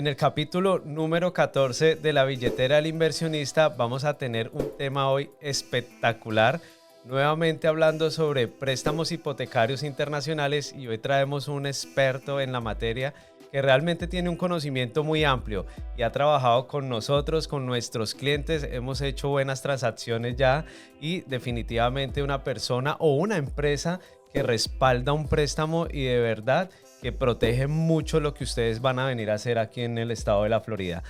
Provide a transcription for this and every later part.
En el capítulo número 14 de la billetera del inversionista vamos a tener un tema hoy espectacular, nuevamente hablando sobre préstamos hipotecarios internacionales, y hoy traemos un experto en la materia que realmente tiene un conocimiento muy amplio y ha trabajado con nosotros, con nuestros clientes, hemos hecho buenas transacciones ya, y definitivamente una persona o una empresa que respalda un préstamo y de verdad que protege mucho lo que ustedes van a venir a hacer aquí en el estado de la Florida.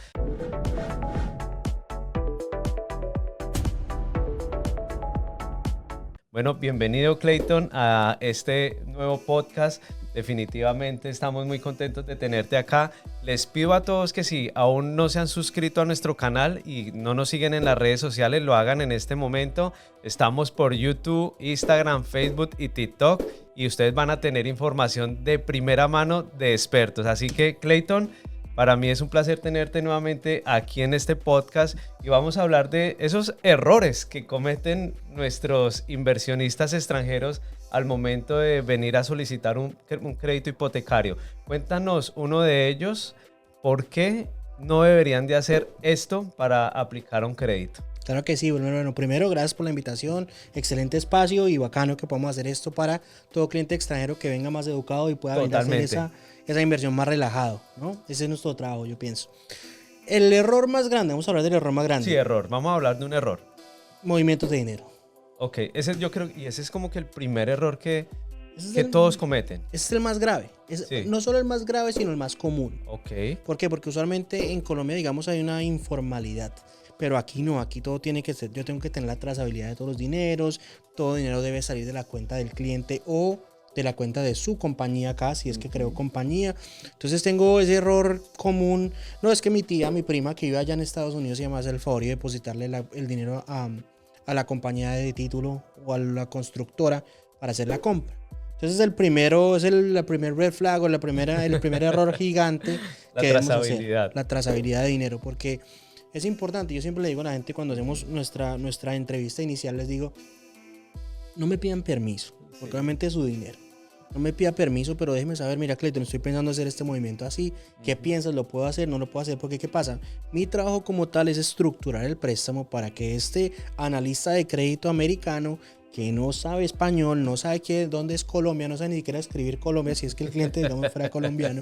Bueno, bienvenido Clayton a este nuevo podcast. Definitivamente estamos muy contentos de tenerte acá. Les pido a todos que si aún no se han suscrito a nuestro canal y no nos siguen en las redes sociales, lo hagan en este momento. Estamos por YouTube, Instagram, Facebook y TikTok, y ustedes van a tener información de primera mano de expertos. Así que Clayton, para mí es un placer tenerte nuevamente aquí en este podcast y vamos a hablar de esos errores que cometen nuestros inversionistas extranjeros al momento de venir a solicitar un crédito hipotecario. Cuéntanos uno de ellos, ¿por qué no deberían de hacer esto para aplicar un crédito? Claro que sí. Bueno, primero, gracias por la invitación, excelente espacio y bacano que podamos hacer esto para todo cliente extranjero que venga más educado y pueda venir a hacer esa inversión más relajado, ¿no? Ese es nuestro trabajo, yo pienso. El error más grande, vamos a hablar del error más grande. Sí, error, vamos a hablar de un error. Movimientos de dinero. Ok, ese yo creo, y ese es como que el primer error que todos cometen. Ese es el más grave. Sí. No solo el más grave, sino el más común. Ok. ¿Por qué? Porque usualmente en Colombia, digamos, hay una informalidad. Pero aquí no, aquí todo tiene que ser, yo tengo que tener la trazabilidad de todos los dineros, todo dinero debe salir de la cuenta del cliente o de la cuenta de su compañía acá, si es que creo compañía. Entonces tengo ese error común. No, es que mi prima que vive allá en Estados Unidos, se me hace el favor y depositarle el dinero a la compañía de título o a la constructora para hacer la compra. Entonces el primero es la primer red flag o el primer error gigante que debemos hacer, la trazabilidad de dinero, porque es importante. Yo siempre le digo a la gente cuando hacemos nuestra entrevista inicial, les digo, no me pidan permiso, porque obviamente es su dinero. No me pida permiso, pero déjeme saber, mira Clayton, estoy pensando hacer este movimiento así, ¿qué piensas? ¿Lo puedo hacer? ¿No lo puedo hacer? Porque ¿qué pasa? Mi trabajo como tal es estructurar el préstamo para que este analista de crédito americano que no sabe español, no sabe dónde es Colombia, no sabe ni siquiera escribir Colombia, si es que el cliente, digamos, fuera colombiano,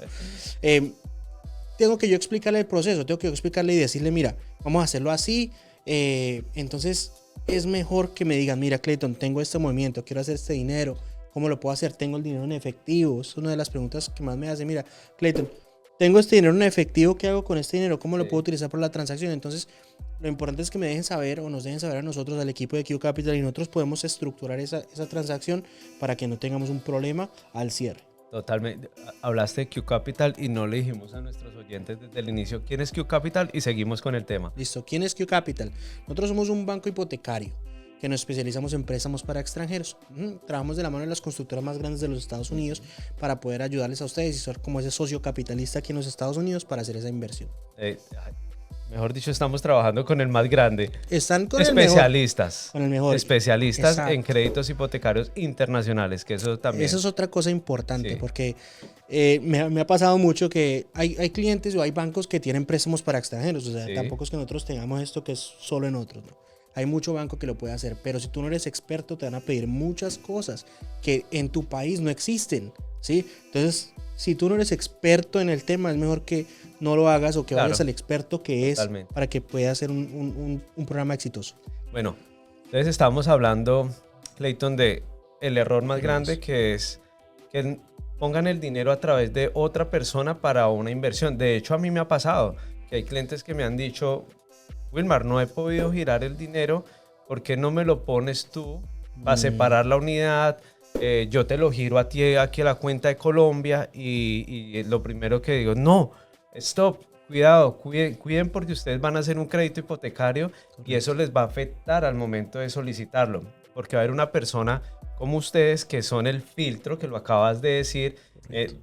tengo que yo explicarle el proceso, tengo que yo explicarle y decirle, mira, vamos a hacerlo así. Entonces es mejor que me digan, mira Clayton, tengo este movimiento, quiero hacer este dinero, ¿cómo lo puedo hacer? Tengo el dinero en efectivo. Es una de las preguntas que más me hace. Mira, Clayton, tengo este dinero en efectivo, ¿qué hago con este dinero? ¿Cómo lo puedo utilizar para la transacción? Entonces, lo importante es que me dejen saber o nos dejen saber a nosotros, al equipo de Q Capital, y nosotros podemos estructurar esa transacción para que no tengamos un problema al cierre. Totalmente. Hablaste de Q Capital y no le dijimos a nuestros oyentes desde el inicio quién es Q Capital y seguimos con el tema. Listo. ¿Quién es Q Capital? Nosotros somos un banco hipotecario que nos especializamos en préstamos para extranjeros. Trabajamos de la mano de las constructoras más grandes de los Estados Unidos para poder ayudarles a ustedes y ser como ese socio capitalista aquí en los Estados Unidos para hacer esa inversión. Mejor dicho, estamos trabajando con el más grande. Están con especialistas. Con el mejor. Especialistas. Exacto. En créditos hipotecarios internacionales, que eso también. Eso es otra cosa importante, sí. Porque me ha pasado mucho que hay clientes o hay bancos que tienen préstamos para extranjeros. O sea, sí. Tampoco es que nosotros tengamos esto que es solo en otros, ¿no? Hay mucho banco que lo puede hacer, pero si tú no eres experto te van a pedir muchas cosas que en tu país no existen, ¿sí? Entonces, si tú no eres experto en el tema, es mejor que no lo hagas o que vayas al experto que es. Totalmente. Para que pueda hacer un programa exitoso. Bueno, entonces estábamos hablando, Clayton, de el error más grande, que es que pongan el dinero a través de otra persona para una inversión. De hecho, a mí me ha pasado que hay clientes que me han dicho, Wilmar, no he podido girar el dinero, ¿por qué no me lo pones tú para separar la unidad? Yo te lo giro a ti aquí a la cuenta de Colombia, y lo primero que digo, no, stop, cuidado, cuiden porque ustedes van a hacer un crédito hipotecario. Correcto. Y eso les va a afectar al momento de solicitarlo, porque va a haber una persona como ustedes que son el filtro, que lo acabas de decir,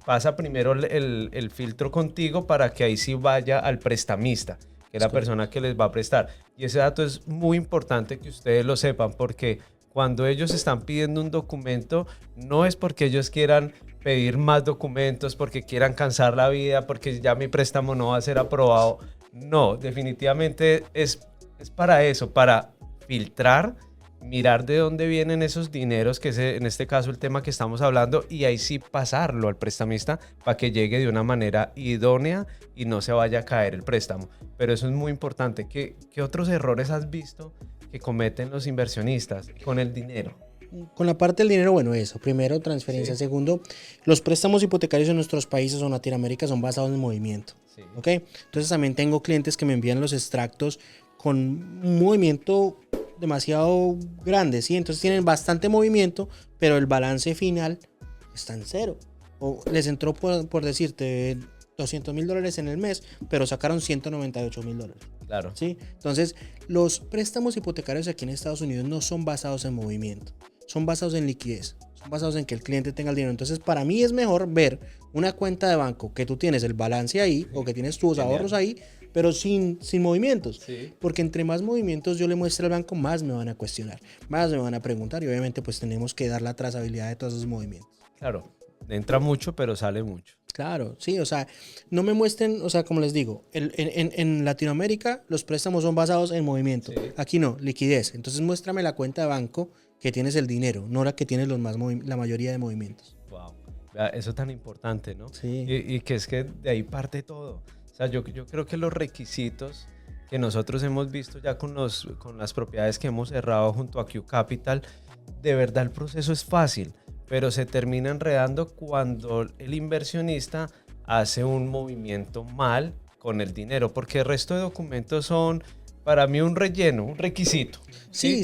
pasa primero el filtro contigo para que ahí sí vaya al prestamista, que es la persona que les va a prestar. Y ese dato es muy importante que ustedes lo sepan, porque cuando ellos están pidiendo un documento, no es porque ellos quieran pedir más documentos porque quieran cansar la vida, porque ya mi préstamo no va a ser aprobado. No, definitivamente es para eso, para filtrar, mirar de dónde vienen esos dineros, que es en este caso el tema que estamos hablando, y ahí sí pasarlo al prestamista para que llegue de una manera idónea y no se vaya a caer el préstamo. Pero eso es muy importante. ¿Qué otros errores has visto que cometen los inversionistas con el dinero? Con la parte del dinero, bueno, eso. Primero, transferencia. Sí. Segundo, los préstamos hipotecarios en nuestros países o en Latinoamérica son basados en movimiento. Sí. ¿Ok? Entonces también tengo clientes que me envían los extractos con un movimiento demasiado grande, ¿sí? Entonces tienen bastante movimiento, pero el balance final está en cero. O les entró, por decirte, $200,000 en el mes, pero sacaron $198,000. Claro. ¿Sí? Entonces, los préstamos hipotecarios aquí en Estados Unidos no son basados en movimiento, son basados en liquidez, son basados en que el cliente tenga el dinero. Entonces, para mí es mejor ver una cuenta de banco que tú tienes el balance ahí o que tienes tus ahorros ahí, pero sin movimientos. Sí. Porque entre más movimientos yo le muestre al banco, más me van a cuestionar, más me van a preguntar y obviamente pues tenemos que dar la trazabilidad de todos esos movimientos. Claro, entra mucho, pero sale mucho. Claro, sí, o sea, no me muestren, o sea, como les digo, en Latinoamérica los préstamos son basados en movimiento. Sí. Aquí no, liquidez. Entonces muéstrame la cuenta de banco que tienes el dinero, no la que tienes la mayoría de movimientos. Wow. Eso es tan importante, ¿no? Sí. Y que es que de ahí parte todo. O sea, yo creo que los requisitos que nosotros hemos visto ya con las propiedades que hemos cerrado junto a Q Capital, de verdad el proceso es fácil, pero se termina enredando cuando el inversionista hace un movimiento mal con el dinero, porque el resto de documentos son para mí un relleno, un requisito. Sí,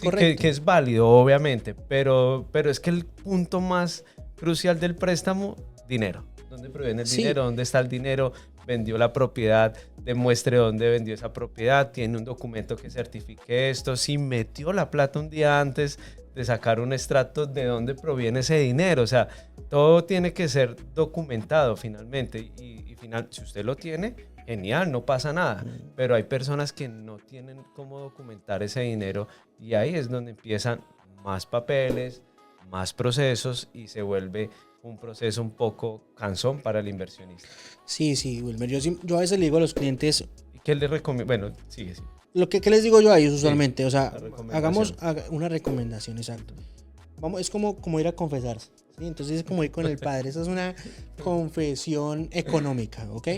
correcto. Que es válido, obviamente, pero es que el punto más crucial del préstamo, dinero. ¿Dónde proviene el dinero? ¿Dónde está el dinero? Vendió la propiedad, demuestre dónde vendió esa propiedad, tiene un documento que certifique esto, si metió la plata un día antes de sacar un extracto de dónde proviene ese dinero. O sea, todo tiene que ser documentado finalmente y si usted lo tiene, genial, no pasa nada, pero hay personas que no tienen cómo documentar ese dinero y ahí es donde empiezan más papeles, más procesos y se vuelve un proceso un poco cansón para el inversionista. Sí, Wilmer, yo a veces le digo a los clientes... ¿Qué le recomiendo? Bueno, sigue. ¿Qué les digo yo a ellos usualmente? Sí, o sea, hagamos una recomendación, exacto. Es como ir a confesarse, ¿sí? Entonces es como ir con el padre. Esa es una confesión económica, ¿ok?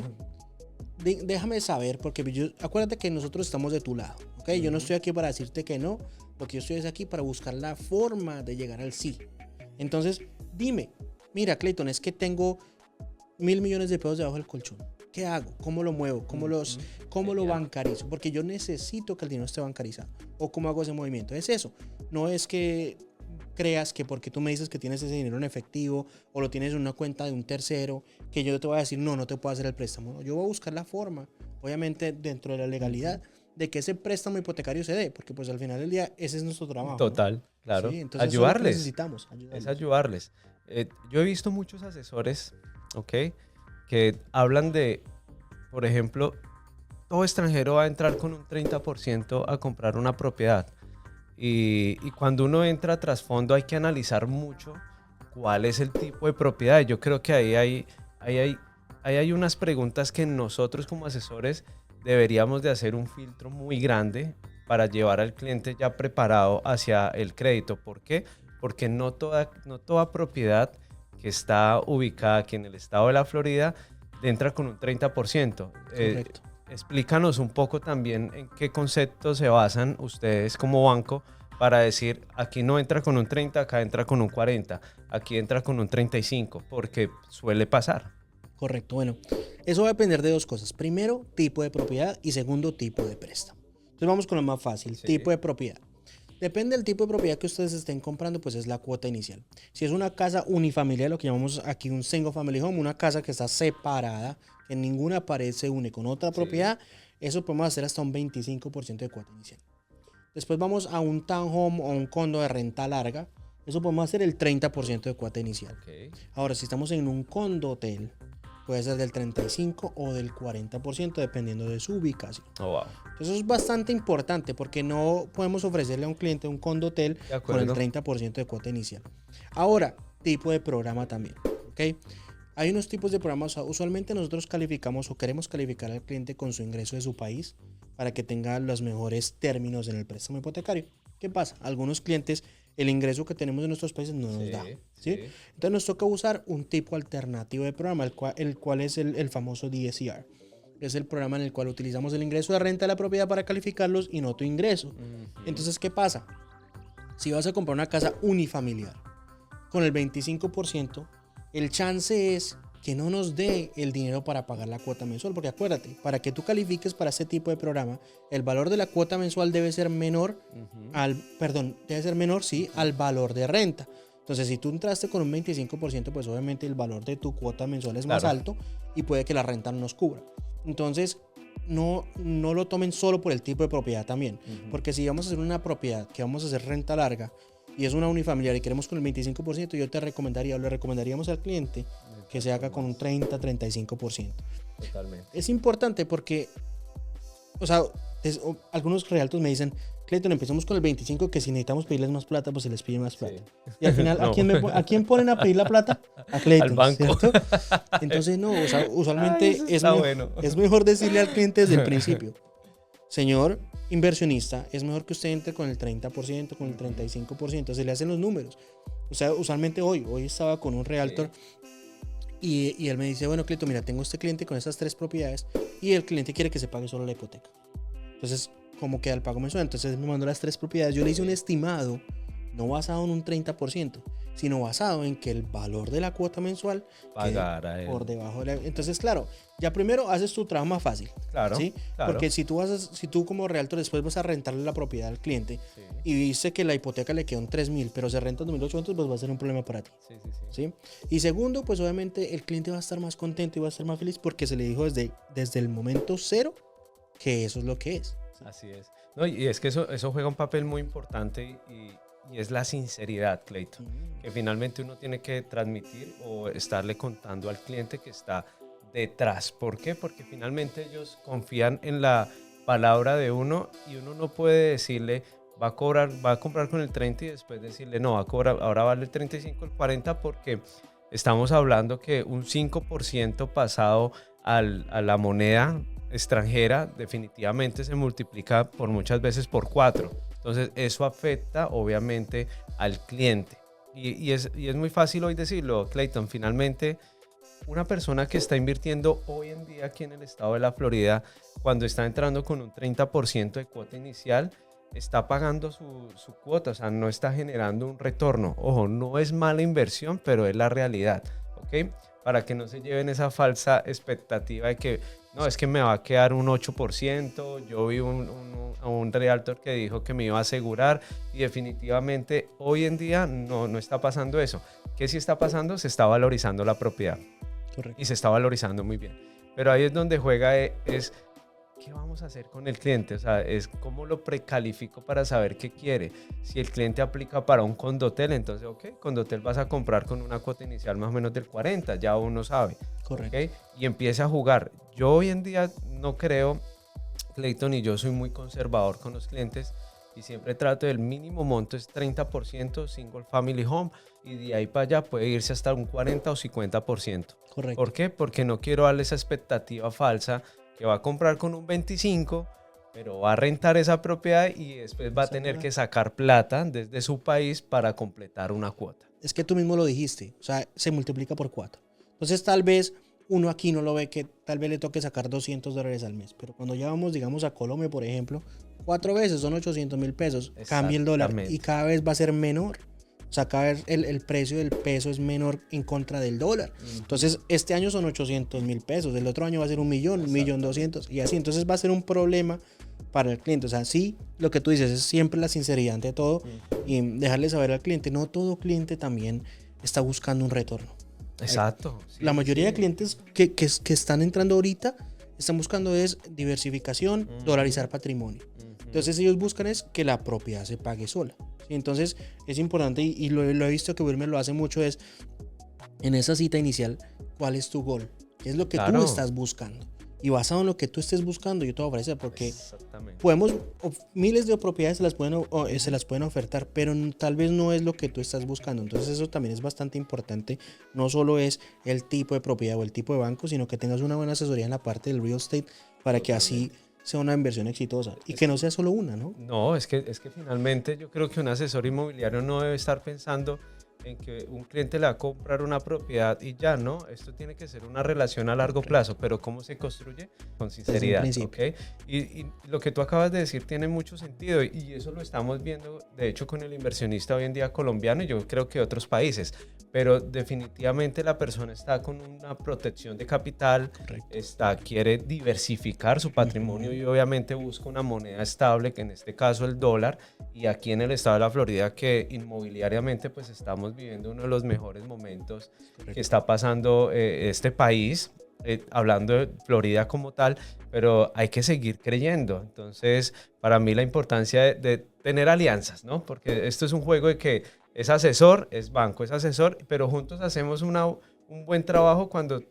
Déjame saber, porque acuérdate que nosotros estamos de tu lado, ¿ok? Yo no estoy aquí para decirte que no, lo que yo estoy es aquí para buscar la forma de llegar al sí. Entonces, dime, mira, Clayton, es que tengo $1,000 millones de pesos debajo del colchón. ¿Qué hago? ¿Cómo lo muevo? ¿Cómo lo bancarizo? Porque yo necesito que el dinero esté bancarizado. ¿O cómo hago ese movimiento? Es eso. No es que creas que porque tú me dices que tienes ese dinero en efectivo o lo tienes en una cuenta de un tercero, que yo te voy a decir, no te puedo hacer el préstamo. No, yo voy a buscar la forma, obviamente dentro de la legalidad, de que ese préstamo hipotecario se dé, porque pues al final del día ese es nuestro trabajo. Total, ¿no? Claro. Sí, entonces ayudarles. Necesitamos. Es ayudarles. Yo he visto muchos asesores, ¿ok? Que hablan de, por ejemplo, todo extranjero va a entrar con un 30% a comprar una propiedad. Y cuando uno entra a trasfondo hay que analizar mucho cuál es el tipo de propiedad. Yo creo que ahí hay unas preguntas que nosotros como asesores deberíamos de hacer un filtro muy grande para llevar al cliente ya preparado hacia el crédito. ¿Por qué? Porque no toda propiedad que está ubicada aquí en el estado de la Florida entra con un 30%. Correcto. Explícanos un poco también en qué conceptos se basan ustedes como banco para decir, aquí no entra con un 30, acá entra con un 40, aquí entra con un 35, porque suele pasar. Correcto, bueno, eso va a depender de dos cosas. Primero, tipo de propiedad y segundo, tipo de préstamo. Entonces vamos con lo más fácil, Sí. Tipo de propiedad. Depende del tipo de propiedad que ustedes estén comprando, pues es la cuota inicial. Si es una casa unifamiliar, lo que llamamos aquí un single family home, una casa que está separada, que ninguna pared se une con otra propiedad, eso podemos hacer hasta un 25% de cuota inicial. Después vamos a un townhome o un condo de renta larga, eso podemos hacer el 30% de cuota inicial. Okay. Ahora, si estamos en un condo hotel, puede ser del 35 o del 40% dependiendo de su ubicación. Oh, wow. Entonces eso es bastante importante porque no podemos ofrecerle a un cliente un condo hotel con el 30% de cuota inicial. Ahora, tipo de programa también. ¿ok? Hay unos tipos de programas, usualmente nosotros calificamos o queremos calificar al cliente con su ingreso de su país para que tenga los mejores términos en el préstamo hipotecario. ¿Qué pasa? Algunos clientes, el ingreso que tenemos en nuestros países no nos da, ¿sí? Entonces nos toca usar un tipo alternativo de programa, el cual es el famoso DSCR. Es el programa en el cual utilizamos el ingreso de renta de la propiedad para calificarlos y no tu ingreso. Entonces, ¿qué pasa? Si vas a comprar una casa unifamiliar con el 25%, el chance es que no nos dé el dinero para pagar la cuota mensual, porque acuérdate, para que tú califiques para este tipo de programa, el valor de la cuota mensual debe ser menor al valor de renta. Entonces, si tú entraste con un 25%, pues obviamente el valor de tu cuota mensual es más alto y puede que la renta no nos cubra. Entonces, no lo tomen solo por el tipo de propiedad también, porque si vamos a hacer una propiedad que vamos a hacer renta larga y es una unifamiliar y queremos con el 25%, yo te recomendaría, o le recomendaríamos al cliente que se haga con un 30-35%. Totalmente. Es importante porque, o sea, algunos realtos me dicen, Clayton, empecemos con el 25, que si necesitamos pedirles más plata, pues se les pide más plata. Y al final, no. ¿A quién ponen a pedir la plata? A Clayton, al banco. ¿cierto? Entonces, no, o sea, usualmente es mejor decirle al cliente desde el principio, señor inversionista, es mejor que usted entre con el 30%, con el 35%, se le hacen los números. O sea, usualmente hoy estaba con un realtor y él me dice, bueno, Clayton, mira, tengo este cliente con estas 3 propiedades y el cliente quiere que se pague solo la hipoteca. Entonces, ¿cómo queda el pago mensual? Entonces me mandó las 3 propiedades. Yo le hice un estimado, no basado en un 30%, sino basado en que el valor de la cuota mensual pagara por debajo de la... Entonces, claro, ya primero haces tu trabajo más fácil. Claro, ¿sí? claro. Porque si tú como realtor después vas a rentarle la propiedad al cliente y dice que la hipoteca le quedó en 3,000, pero se renta en 2,800, pues va a ser un problema para ti. ¿Sí? Y segundo, pues obviamente el cliente va a estar más contento y va a estar más feliz porque se le dijo desde el momento cero que eso es lo que es. Así es. No, y es que eso juega un papel muy importante y es la sinceridad, Clayton, que finalmente uno tiene que transmitir o estarle contando al cliente que está detrás. ¿Por qué? Porque finalmente ellos confían en la palabra de uno y uno no puede decirle va a comprar con el 30 y después decirle no, va a cobrar, ahora vale el 35, el 40, porque estamos hablando que un 5% pasado a la moneda extranjera definitivamente se multiplica por muchas veces por 4. Entonces eso afecta obviamente al cliente y es muy fácil hoy decirlo, Clayton. Finalmente una persona que está invirtiendo hoy en día aquí en el estado de la Florida, cuando está entrando con un 30% de cuota inicial, está pagando su cuota, o sea, no está generando un retorno. Ojo, no es mala inversión, pero es la realidad, ¿ok? Para que no se lleven esa falsa expectativa de que no, es que me va a quedar un 8%. Yo vi un realtor que dijo que me iba a asegurar y definitivamente hoy en día no está pasando eso. ¿Qué sí está pasando? Se está valorizando la propiedad. Correcto. Y se está valorizando muy bien. Pero ahí es donde juega es ¿qué vamos a hacer con el cliente? O sea, es cómo lo precalifico para saber qué quiere. Si el cliente aplica para un condotel, entonces, ok, condotel vas a comprar con una cuota inicial más o menos del 40, ya uno sabe. Correcto. ¿Okay? Y empieza a jugar. Yo hoy en día no creo, Clayton, y yo soy muy conservador con los clientes y siempre trato del mínimo monto es 30% single family home y de ahí para allá puede irse hasta un 40 o 50%. Correcto. ¿Por qué? Porque no quiero darle esa expectativa falsa que va a comprar con un 25, pero va a rentar esa propiedad y después va a tener que sacar plata desde su país para completar una cuota. Es que tú mismo lo dijiste, o sea, se multiplica por 4. Entonces tal vez uno aquí no lo ve, que tal vez le toque sacar $200 al mes, pero cuando ya vamos, digamos, a Colombia, por ejemplo, 4 veces son 800,000 pesos, cambia el dólar y cada vez va a ser menor. O sea, cada vez el precio del peso es menor en contra del dólar. Entonces, este año son 800,000 pesos, el otro año va a ser 1,000,000, 1,200,000 y así. Entonces va a ser un problema para el cliente. O sea, sí, lo que tú dices es siempre la sinceridad ante todo y dejarle saber al cliente. No todo cliente también está buscando un retorno. Exacto. Sí, la mayoría de clientes que están entrando ahorita están buscando es diversificación, dolarizar patrimonio. Entonces ellos buscan es que la propiedad se pague sola. ¿Sí? Entonces es importante y lo he visto que Wilmer lo hace mucho es en esa cita inicial, ¿cuál es tu gol? ¿Qué es lo que tú estás buscando? y basado en lo que tú estés buscando, yo te voy a ofrecer, porque Exactamente. miles de propiedades se las pueden ofertar, pero tal vez no es lo que tú estás buscando. Entonces eso también es bastante importante. No solo es el tipo de propiedad o el tipo de banco, sino que tengas una buena asesoría en la parte del real estate para que así sea una inversión exitosa y que no sea solo una, ¿no? No, es que finalmente yo creo que un asesor inmobiliario no debe estar pensando en que un cliente le va a comprar una propiedad y ya, ¿no? Esto tiene que ser una relación a largo plazo, pero ¿cómo se construye? Con sinceridad, ¿ok? Y lo que tú acabas de decir tiene mucho sentido y eso lo estamos viendo, de hecho, con el inversionista hoy en día colombiano y yo creo que otros países, pero definitivamente la persona está con una protección de capital, quiere diversificar su patrimonio y obviamente busca una moneda estable, que en este caso el dólar, y aquí en el estado de la Florida que inmobiliariamente pues estamos viviendo uno de los mejores momentos que está pasando este país, hablando de Florida como tal, pero hay que seguir creyendo. Entonces, para mí la importancia de tener alianzas, ¿no? Porque esto es un juego de que es asesor, es banco, es asesor, pero juntos hacemos un buen trabajo cuando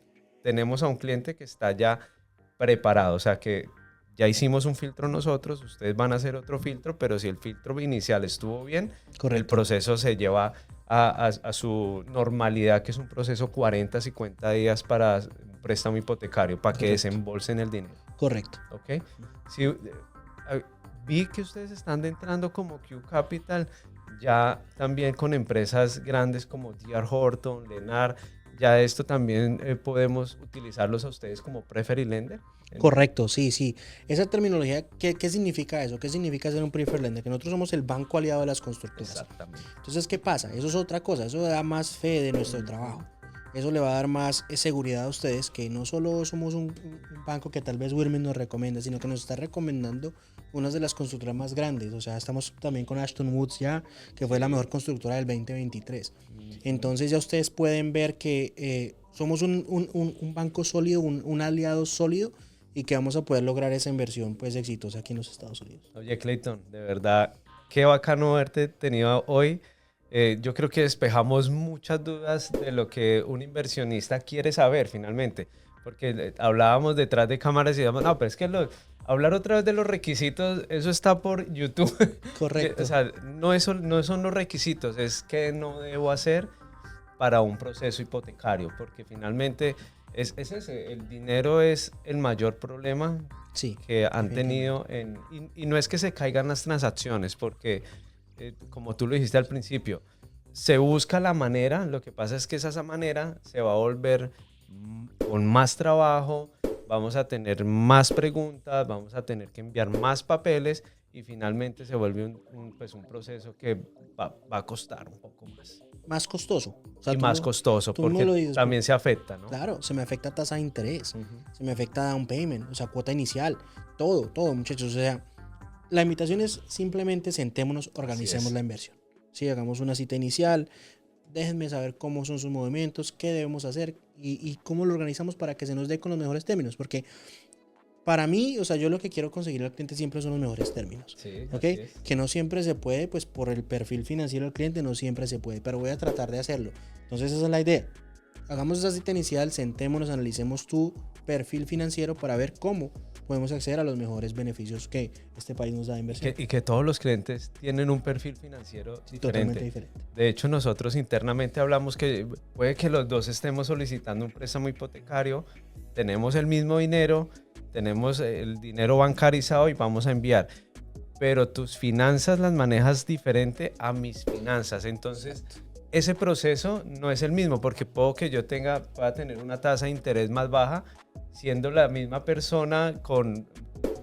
tenemos a un cliente que está ya preparado, o sea que ya hicimos un filtro nosotros, ustedes van a hacer otro filtro, pero si el filtro inicial estuvo bien, el proceso se lleva a su normalidad, que es un proceso 40, 50 días para un préstamo hipotecario, para que desembolsen el dinero. Correcto. ¿Ok? Sí, vi que ustedes están entrando como Q Capital, ya también con empresas grandes como D.R. Horton, Lennar. Ya esto también podemos utilizarlos a ustedes como preferred lender. Correcto, sí. Esa terminología, ¿qué significa eso? ¿Qué significa ser un preferred lender? Que nosotros somos el banco aliado de las constructoras. Exactamente. Entonces, ¿qué pasa? Eso es otra cosa, eso da más fe de nuestro trabajo. Eso le va a dar más seguridad a ustedes, que no solo somos un banco que tal vez Wilmer nos recomienda, sino que nos está recomendando una de las constructoras más grandes. O sea, estamos también con Ashton Woods ya, que fue la mejor constructora del 2023. Entonces ya ustedes pueden ver que somos un banco sólido, un aliado sólido, y que vamos a poder lograr esa inversión pues exitosa aquí en los Estados Unidos. Oye, Clayton, de verdad, qué bacano haberte tenido hoy. Yo creo que despejamos muchas dudas de lo que un inversionista quiere saber finalmente, porque hablábamos detrás de cámaras y decíamos, no, pero es que hablar otra vez de los requisitos, eso está por YouTube. Correcto. O sea, no son los requisitos, es qué no debo hacer para un proceso hipotecario, porque finalmente es ese, el dinero es el mayor problema que han tenido y no es que se caigan las transacciones, porque como tú lo dijiste al principio, se busca la manera, lo que pasa es que esa manera se va a volver con más trabajo, vamos a tener más preguntas, vamos a tener que enviar más papeles y finalmente se vuelve un proceso que va a costar un poco más. Más costoso. O sea, y más costoso, porque dices, también se afecta, ¿no? Claro, se me afecta tasa de interés, se me afecta down payment, o sea, cuota inicial, todo, muchachos. O sea, la invitación es simplemente sentémonos, organicemos la inversión. Sí, hagamos una cita inicial, déjenme saber cómo son sus movimientos, qué debemos hacer y cómo lo organizamos para que se nos dé con los mejores términos, porque para mí, o sea, yo lo que quiero conseguir al cliente siempre son los mejores términos. Sí, ¿Okay? Que no siempre se puede, pues por el perfil financiero del cliente no siempre se puede, pero voy a tratar de hacerlo. Entonces esa es la idea. Hagamos esa cita inicial, sentémonos, analicemos tu perfil financiero para ver cómo podemos acceder a los mejores beneficios que este país nos da de inversión. Y que todos los clientes tienen un perfil financiero diferente. Totalmente diferente. De hecho, nosotros internamente hablamos que puede que los dos estemos solicitando un préstamo hipotecario, tenemos el mismo dinero, tenemos el dinero bancarizado y vamos a enviar, pero tus finanzas las manejas diferente a mis finanzas. Entonces, ese proceso no es el mismo, porque puedo que yo pueda tener una tasa de interés más baja, siendo la misma persona con,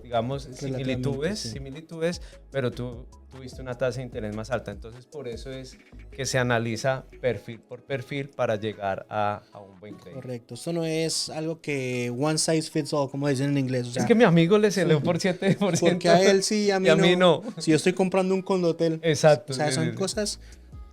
digamos, similitudes, pero tú tuviste una tasa de interés más alta. Entonces, por eso es que se analiza perfil por perfil para llegar a un buen crédito. Correcto. Esto no es algo que one size fits all, como dicen en inglés. O sea, es que mi amigo le salió por 7%. Porque a él sí, a mí no. Si yo estoy comprando un condotel. Exacto. O sea,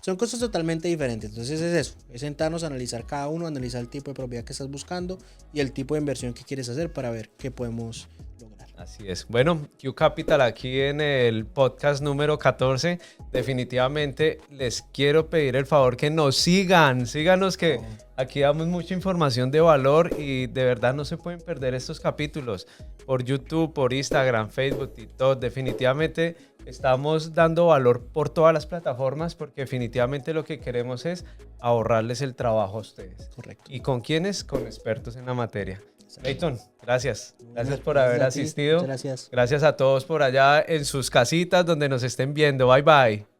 son cosas totalmente diferentes. Entonces es eso, es sentarnos a analizar cada uno, analizar el tipo de propiedad que estás buscando y el tipo de inversión que quieres hacer para ver qué podemos lograr. Así es. Bueno, Q Capital aquí en el podcast número 14. Definitivamente les quiero pedir el favor que nos sigan. Síganos que aquí damos mucha información de valor y de verdad no se pueden perder estos capítulos por YouTube, por Instagram, Facebook, TikTok. Definitivamente estamos dando valor por todas las plataformas porque definitivamente lo que queremos es ahorrarles el trabajo a ustedes. Correcto. ¿Y con quiénes? Con expertos en la materia. Exacto. Clayton, gracias. Gracias por Gracias haber a ti. asistido. Muchas gracias. Gracias a todos por allá en sus casitas donde nos estén viendo. Bye bye.